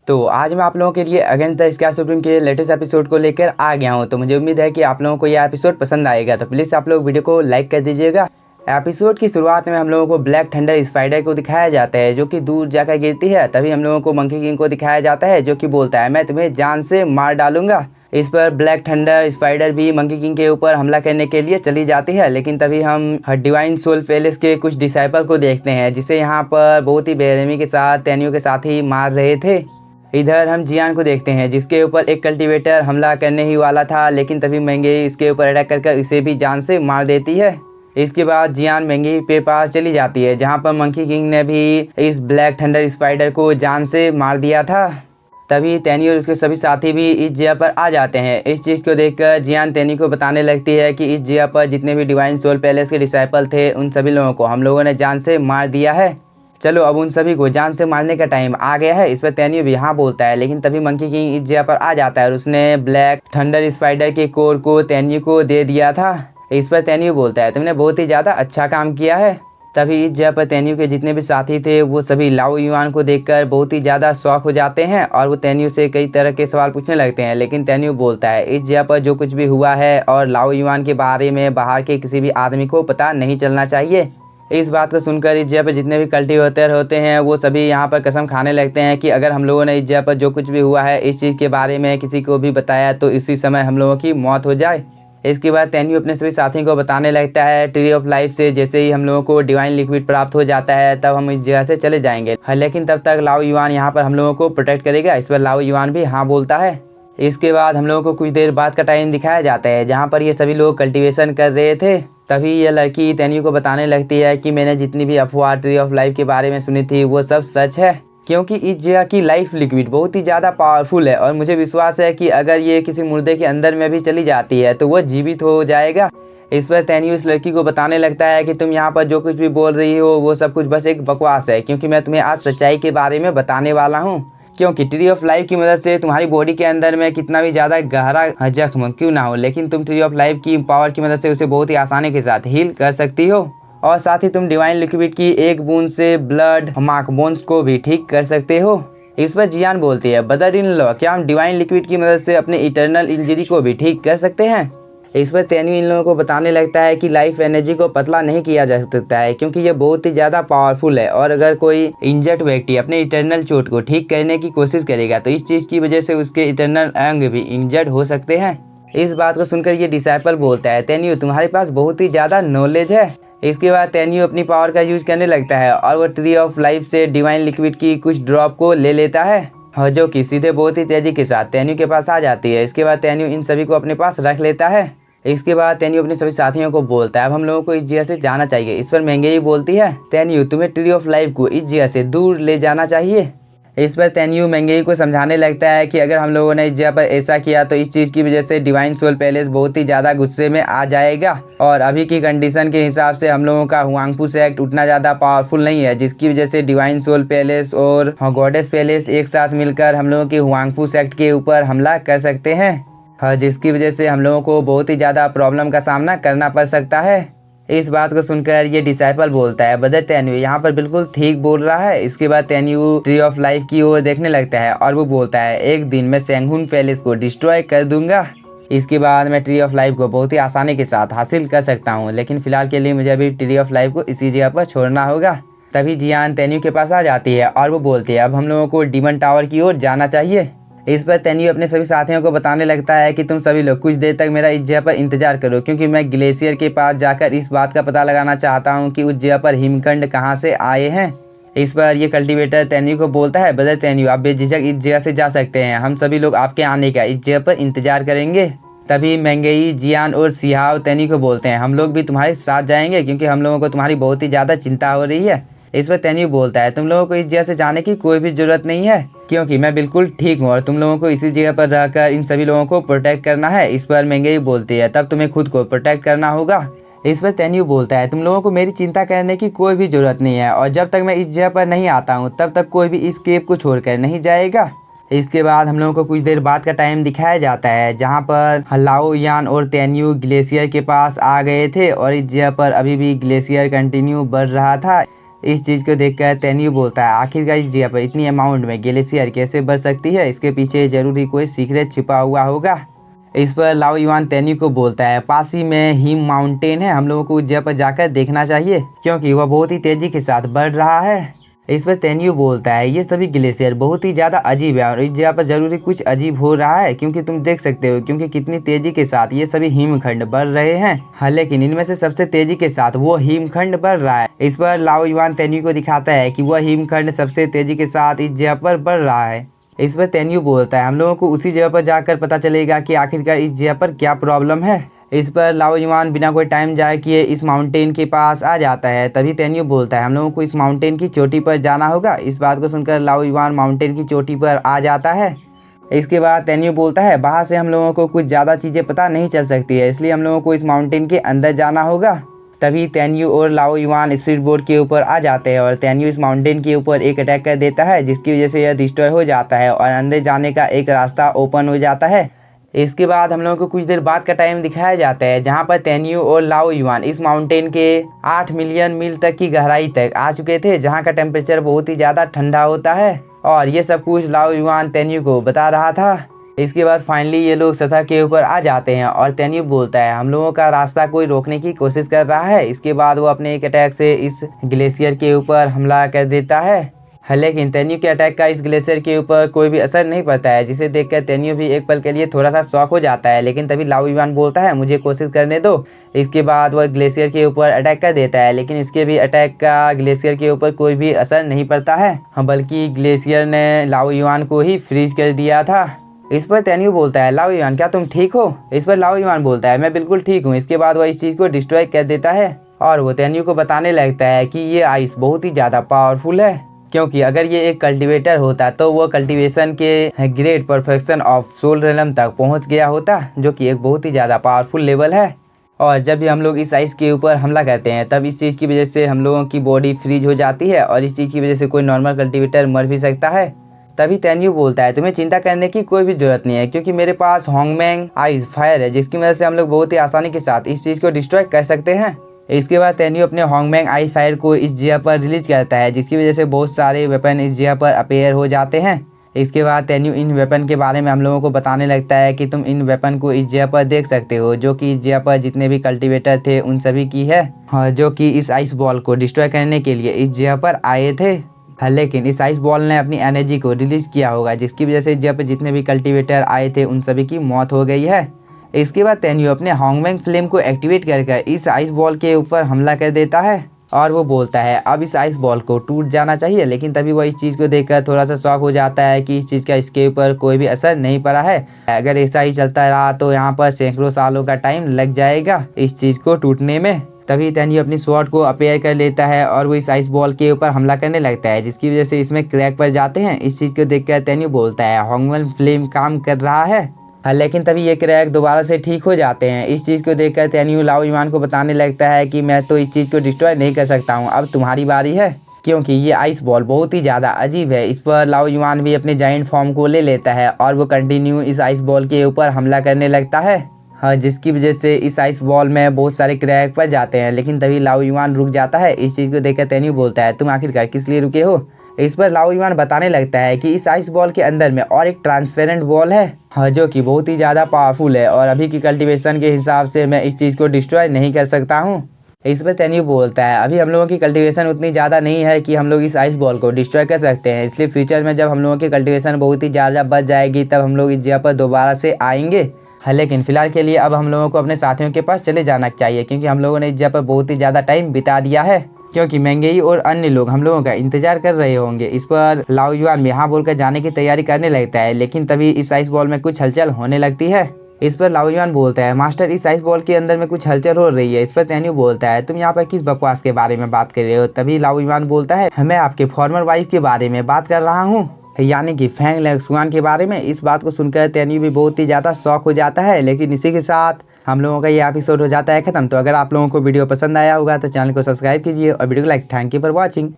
तो आज मैं आप लोगों के लिए अगेंस्ट द स्काई सुप्रीम के लेटेस्ट एपिसोड को लेकर आ गया हूं। तो मुझे उम्मीद है कि आप लोगों को यह एपिसोड पसंद आएगा। तो प्लीज़ आप लोग वीडियो को लाइक कर दीजिएगा। एपिसोड की शुरुआत में हम लोगों को ब्लैक थंडर स्पाइडर को दिखाया जाता है जो कि दूर जाकर गिरती है। तभी हम लोगों को मंकी किंग को दिखाया जाता है जो कि बोलता है मैं तुम्हें जान से मार डालूंगा। इस पर ब्लैक थंडर स्पाइडर भी मंकी किंग के ऊपर हमला करने के लिए चली जाती है, लेकिन तभी हम डिवाइन सोल पैलेस के कुछ डिसाइपल को देखते हैं जिसे यहाँ पर बहुत ही बेरहमी के साथ तैनियों के साथ ही मार रहे थे। इधर हम जियान को देखते हैं जिसके ऊपर एक कल्टीवेटर हमला करने ही वाला था, लेकिन तभी मैंगे इसके ऊपर अटैक कर इसे भी जान से मार देती है। इसके बाद जियान मैंगे के पास चली जाती है जहां पर मंकी किंग ने भी इस ब्लैक थंडर स्पाइडर को जान से मार दिया था। तभी तैनी और उसके सभी साथी भी इस जगह पर आ जाते हैं। इस चीज़ को देखकर जियान तैनी को बताने लगती है कि इस जगह पर जितने भी डिवाइन सोल पैलेस के डिसाइपल थे उन सभी लोगों को हम लोगों ने जान से मार दिया है। चलो अब उन सभी को जान से मारने का टाइम आ गया है। इस पर तैनी भी हाँ बोलता है, लेकिन तभी मंकी किंग इस जगह पर आ जाता है और उसने ब्लैक थंडर स्पाइडर के कोर को तैनी को दे दिया था। इस पर तैनी बोलता है तुमने बहुत ही ज़्यादा अच्छा काम किया है। तभी इस जगह पर तैनियों के जितने भी साथी थे वो सभी लाओ युआन को देखकर बहुत ही ज़्यादा शौक हो जाते हैं और वो तैनियों से कई तरह के सवाल पूछने लगते हैं, लेकिन तैनियों बोलता है इस जगह पर जो कुछ भी हुआ है और लाओ युआन के बारे में बाहर के किसी भी आदमी को पता नहीं चलना चाहिए। इस बात को सुनकर इस जगह पर जितने भी कल्टीवेटर होते हैं वो सभी यहाँ पर कसम खाने लगते हैं कि अगर हम लोगों ने इस जगह पर जो कुछ भी हुआ है इस चीज़ के बारे में किसी को भी बताया तो इसी समय हम लोगों की मौत हो जाए। इसके बाद तैनियो अपने सभी साथियों को बताने लगता है ट्री ऑफ लाइफ से जैसे ही हम लोगों को डिवाइन लिक्विड प्राप्त हो जाता है तब हम इस जगह से चले जाएंगे, लेकिन तब तक लाओ युआन यहाँ पर हम लोगों को प्रोटेक्ट करेगा। इस पर लाओ युआन भी हाँ बोलता है। इसके बाद हम लोगों को कुछ देर बाद का टाइम दिखाया जाता है जहाँ पर ये सभी लोग कल्टीवेशन कर रहे थे। तभी यह लड़की तैनियो को बताने लगती है कि मैंने जितनी भी अफवाह ट्री ऑफ लाइफ के बारे में सुनी थी वो सब सच है, क्योंकि इस जगह की लाइफ लिक्विड बहुत ही ज़्यादा पावरफुल है और मुझे विश्वास है कि अगर ये किसी मुर्दे के अंदर में भी चली जाती है तो वह जीवित हो जाएगा। इस पर तैनियो उस लड़की को बताने लगता है कि तुम यहाँ पर जो कुछ भी बोल रही हो वो सब कुछ बस एक बकवास है, क्योंकि मैं तुम्हें आज सच्चाई के बारे में बताने वाला हूँ। क्योंकि ट्री ऑफ लाइफ की मदद से तुम्हारी बॉडी के अंदर में कितना भी ज़्यादा गहरा जख्म क्यों ना हो, लेकिन तुम ट्री ऑफ लाइफ की पावर की मदद से उसे बहुत ही आसानी के साथ हील कर सकती हो और साथ ही तुम डिवाइन लिक्विड की एक बूंद से ब्लड मार्क बोन्स को भी ठीक कर सकते हो। इस पर जियान बोलती है ब्रदर इन लॉ क्या हम डिवाइन लिक्विड की मदद से अपने इटर्नल इंजरी को भी ठीक कर सकते हैं। इस पर तैनियो इन लोगों को बताने लगता है कि लाइफ एनर्जी को पतला नहीं किया जा सकता है क्योंकि ये बहुत ही ज़्यादा पावरफुल है और अगर कोई इंजर्ड व्यक्ति अपने इटर्नल चोट को ठीक करने की कोशिश करेगा तो इस चीज़ की वजह से उसके इटर्नल अंग भी इंजर्ड हो सकते हैं। इस बात को सुनकर ये डिसाइपल बोलता है तैनियो तुम्हारे पास बहुत ही ज़्यादा नॉलेज है। इसके बाद तैनियो अपनी पावर का यूज करने लगता है और वो ट्री ऑफ लाइफ से डिवाइन लिक्विड की कुछ ड्रॉप को ले लेता है और जो कि सीधे बहुत ही तेजी के साथ तैनियो के पास आ जाती है। इसके बाद तैनियो इन सभी को अपने पास रख लेता है। इसके बाद तैनियो अपने सभी साथियों को बोलता है अब हम लोगों को इस जगह से जाना चाहिए। इस पर मैंगे बोलती है तैनियो तुम्हें ट्री ऑफ लाइफ को इस जगह से दूर ले जाना चाहिए। इस पर तैनियो मैंगे को समझाने लगता है कि अगर हम लोगों ने इस जगह पर ऐसा किया तो इस चीज़ की वजह से डिवाइन सोल पैलेस बहुत ही ज़्यादा गुस्से में आ जाएगा और अभी की कंडीशन के हिसाब से हम लोगों का हुआंगफू सेक्ट उतना ज़्यादा पावरफुल नहीं है, जिसकी वजह से डिवाइन सोल पैलेस और गॉडेस पैलेस एक साथ मिलकर हम लोगों के हुआंगफू सेक्ट के ऊपर हमला कर सकते हैं, जिसकी वजह से हम लोगों को बहुत ही ज़्यादा प्रॉब्लम का सामना करना पड़ सकता है। इस बात को सुनकर ये डिसाइपल बोलता है ब्रदर तैनियो यहाँ पर बिल्कुल ठीक बोल रहा है। इसके बाद तैनियो ट्री ऑफ लाइफ की ओर देखने लगता है और वो बोलता है एक दिन मैं सेंगहुन पैलेस को डिस्ट्रॉय कर दूंगा। इसके बाद मैं ट्री ऑफ लाइफ को बहुत ही आसानी के साथ हासिल कर सकता हूँ, लेकिन फिलहाल के लिए मुझे अभी ट्री ऑफ लाइफ को इसी जगह पर छोड़ना होगा। तभी जियान तैनियो के पास आ जाती है और वो बोलती है अब हम लोगों को डीमन टावर की ओर जाना चाहिए। इस पर तैनियो अपने सभी साथियों को बताने लगता है कि तुम सभी लोग कुछ देर तक मेरा इस जगह पर इंतजार करो, क्योंकि मैं ग्लेशियर के पास जाकर इस बात का पता लगाना चाहता हूँ कि उस जगह पर हिमखंड कहाँ से आए हैं। इस पर यह कल्टीवेटर तैनियो को बोलता है ब्रदर तैनियो आप बेझिझक इस जगह से जा सकते हैं, हम सभी लोग आपके आने का इस जगह पर इंतजार करेंगे। तभी मैंगेई जियान और सिहाव तैनियो को बोलते हैं हम लोग भी तुम्हारे साथ जाएंगे क्योंकि हम लोगों को तुम्हारी बहुत ही ज़्यादा चिंता हो रही है। इस पर तैनियो बोलता है तुम लोगों को इस जगह से जाने की कोई भी जरूरत नहीं है क्योंकि मैं बिल्कुल ठीक हूँ और तुम लोगों को इसी जगह पर रहकर इन सभी लोगों को प्रोटेक्ट करना है। इस पर मैंगे बोलती है तब तुम्हें खुद को प्रोटेक्ट करना होगा। इस पर तैनियो बोलता है तुम लोगों को मेरी चिंता करने की कोई भी जरूरत नहीं है और जब तक मैं इस जगह पर नहीं आता हूँ तब तक कोई भी इस केव को छोड़कर नहीं जाएगा। इसके बाद हम लोगों को कुछ देर बाद का टाइम दिखाया जाता है जहाँ पर लाओ यान और तैनियो ग्लेशियर के पास आ गए थे और इस जगह पर अभी भी ग्लेशियर कंटिन्यू बढ़ रहा था। इस चीज़ को देखकर तेन्यू बोलता है आखिरकार इस जगह पर इतनी अमाउंट में ग्लेशियर कैसे बढ़ सकती है, इसके पीछे जरूर ही कोई सीक्रेट छिपा हुआ होगा। इस पर लाओ युआन तेन्यू को बोलता है पास ही में हिम माउंटेन है, हम लोगों को उस जगह पर जाकर देखना चाहिए क्योंकि वह बहुत ही तेजी के साथ बढ़ रहा है। इस पर तेन्यू बोलता है ये सभी ग्लेशियर बहुत ही ज़्यादा अजीब है और इस जगह पर जरूरी कुछ अजीब हो रहा है क्योंकि तुम देख सकते हो क्योंकि कितनी तेजी के साथ ये सभी हिमखंड बढ़ रहे हैं। हाँ, लेकिन इनमें से सबसे तेजी के साथ वो हिमखंड बढ़ रहा है। इस पर लाओ युआन तेन्यू को दिखाता है कि वह हिमखंड सबसे तेजी के साथ इस जगह पर बढ़ रहा है। इस पर तेन्यू बोलता है हम लोगों को उसी जगह पर जाकर पता चलेगा कि आखिरकार इस जगह पर क्या प्रॉब्लम है। इस पर लाओ युआन बिना कोई टाइम जाए किए इस माउंटेन के पास आ जाता है। तभी तेन्यू बोलता है हम लोगों को इस माउंटेन की चोटी पर जाना होगा। इस बात को सुनकर लाओ युआन माउंटेन की चोटी पर आ जाता है। इसके बाद तेन्यू बोलता है बाहर से हम लोगों को कुछ ज़्यादा चीज़ें पता नहीं चल सकती है, इसलिए हम लोगों को इस माउंटेन के अंदर जाना होगा। तभी तेन्यू और लाओ युआन स्पीड बोट के ऊपर आ जाते हैं और तेन्यू इस माउंटेन के ऊपर एक अटैक कर देता है जिसकी वजह से यह डिस्ट्रॉय हो जाता है और अंदर जाने का एक रास्ता ओपन हो जाता है। इसके बाद हम लोगों को कुछ देर बाद का टाइम दिखाया जाता है जहां पर तेन्यू और लाओ युआन इस माउंटेन के 8 मिलियन मील तक की गहराई तक आ चुके थे जहां का टेम्परेचर बहुत ही ज़्यादा ठंडा होता है और ये सब कुछ लाओ युआन तेन्यू को बता रहा था। इसके बाद फाइनली ये लोग सतह के ऊपर आ जाते हैं और तेन्यू बोलता है हम लोगों का रास्ता कोई रोकने की कोशिश कर रहा है। इसके बाद वो अपने एक अटैक से इस ग्लेशियर के ऊपर हमला कर देता है। लेकिन तेन्यू के अटैक का इस ग्लेशियर के ऊपर कोई भी असर नहीं पड़ता है जिसे देखकर तेन्यू भी एक पल के लिए थोड़ा सा शॉक हो जाता है। लेकिन तभी लाओ युआन बोलता है मुझे कोशिश करने दो। इसके बाद वह ग्लेशियर के ऊपर अटैक कर देता है लेकिन इसके भी अटैक का ग्लेशियर के ऊपर कोई भी असर नहीं पड़ता है, बल्कि ग्लेशियर ने लाओ युआन को ही फ्रीज कर दिया था। इस पर तेन्यू बोलता है लाओ युआन क्या तुम ठीक हो? इस पर लाओ युआन बोलता है मैं बिल्कुल ठीक हूँ। इसके बाद वह इस चीज़ को डिस्ट्रॉय कर देता है और वो तेन्यू को बताने लगता है कि ये आइस बहुत ही ज़्यादा पावरफुल है क्योंकि अगर ये एक कल्टीवेटर होता तो वो कल्टीवेशन के ग्रेट परफेक्शन ऑफ सोल रेलम तक पहुंच गया होता जो कि एक बहुत ही ज़्यादा पावरफुल लेवल है। और जब भी हम लोग इस आइस के ऊपर हमला करते हैं तब इस चीज़ की वजह से हम लोगों की बॉडी फ्रीज हो जाती है और इस चीज़ की वजह से कोई नॉर्मल कल्टीवेटर मर भी सकता है। तभी तेन्यू बोलता है तुम्हें चिंता करने की कोई भी जरूरत नहीं है क्योंकि मेरे पास होंगमेंग आइस फायर है जिसकी वजह से हम लोग बहुत ही आसानी के साथ इस चीज़ को डिस्ट्रॉय कर सकते हैं। इसके बाद तेन्यू अपने होंगमेंग आइस फायर को इस जगह पर रिलीज करता है जिसकी वजह से बहुत सारे वेपन इस जगह पर अपेयर हो जाते हैं। इसके बाद तेन्यू इन वेपन के बारे में हम लोगों को बताने लगता है कि तुम इन वेपन को इस जगह पर देख सकते हो जो कि इस जगह पर जितने भी कल्टीवेटर थे उन सभी की है जो कि इस आइस बॉल को डिस्ट्रॉय करने के लिए इस जगह पर आए थे। लेकिन इस आइस बॉल ने अपनी एनर्जी को रिलीज किया होगा जिसकी वजह से इस जगह पर जितने भी कल्टीवेटर आए थे उन सभी की मौत हो गई है। इसके बाद तेन्यू अपने होंगमेंग फ्लेम को एक्टिवेट करके इस आइस बॉल के ऊपर हमला कर देता है और वो बोलता है अब इस आइस बॉल को टूट जाना चाहिए। लेकिन तभी वो इस चीज़ को देखकर थोड़ा सा शॉक हो जाता है कि इस चीज़ का इसके ऊपर कोई भी असर नहीं पड़ा है। अगर ऐसा ही चलता रहा तो यहाँ पर सैकड़ों सालों का टाइम लग जाएगा इस चीज़ को टूटने में। तभी तेन्यू अपनी स्वॉर्ड को अपेयर कर लेता है और वो इस आइस बॉल के ऊपर हमला करने लगता है जिसकी वजह से इसमें क्रैक पड़ जाते हैं। इस चीज़ को देखकर तेन्यू बोलता है होंगमेंग फ्लेम काम कर रहा है। लेकिन तभी ये क्रैक दोबारा से ठीक हो जाते हैं। इस चीज़ को देखकर तेन्यू लाओ युआन को बताने लगता है कि मैं तो इस चीज़ को डिस्ट्रॉय नहीं कर सकता हूँ, अब तुम्हारी बारी है क्योंकि ये आइस बॉल बहुत ही ज़्यादा अजीब है। इस पर लाओ युआन भी अपने जाइंट फॉर्म को ले लेता है और वो कंटिन्यू इस आइस बॉल के ऊपर हमला करने लगता है जिसकी वजह से इस आइस बॉल में बहुत सारे क्रैक पड़ जाते हैं। लेकिन तभी लाओ युआन रुक जाता है। इस चीज़ को देखकर तेन्यू बोलता है तुम आखिरकार किस लिए रुके हो? इस पर लाओ युआन बताने लगता है कि इस आइस बॉल के अंदर में और एक ट्रांसपेरेंट बॉल है जो कि बहुत ही ज़्यादा पावरफुल है और अभी की कल्टीवेशन के हिसाब से मैं इस चीज़ को डिस्ट्रॉय नहीं कर सकता हूँ। इस पर तेन्यू बोलता है अभी हम लोगों की कल्टीवेशन उतनी ज़्यादा नहीं है कि हम लोग इस आइस बॉल को डिस्ट्रॉय कर सकते हैं, इसलिए फ्यूचर में जब हम लोगों की कल्टीवेशन बहुत ही ज़्यादा बढ़ जाएगी तब हम लोग इस जगह पर दोबारा से आएंगे। लेकिन फिलहाल के लिए अब हम लोगों को अपने साथियों के पास चले जाना चाहिए क्योंकि हम लोगों ने इस जगह पर बहुत ही ज़्यादा टाइम बिता दिया है क्योंकि मेंगेई और अन्य लोग हम लोगों का इंतजार कर रहे होंगे। इस पर लाओ युआन भी हाँ बोलकर जाने की तैयारी करने लगता है लेकिन तभी इस आइस बॉल में कुछ हलचल होने लगती है। इस पर लाओ युआन बोलता है मास्टर इस आइस बॉल के अंदर में कुछ हलचल हो रही है। इस पर तेन्यू बोलता है तुम यहाँ पर किस बकवास के बारे में बात कर रहे हो? तभी लाओ युआन बोलता है मैं आपके फॉर्मर वाइफ के बारे में बात कर रहा हूँ, यानी कि फेंग लैक्सुआन के बारे में। इस बात को सुनकर तेन्यू भी बहुत ही ज़्यादा शॉक हो जाता है। लेकिन इसी के साथ हम लोगों का ये एपिसोड हो जाता है खत्म। तो अगर आप लोगों को वीडियो पसंद आया होगा तो चैनल को सब्सक्राइब कीजिए और वीडियो को like. Thank you for watching.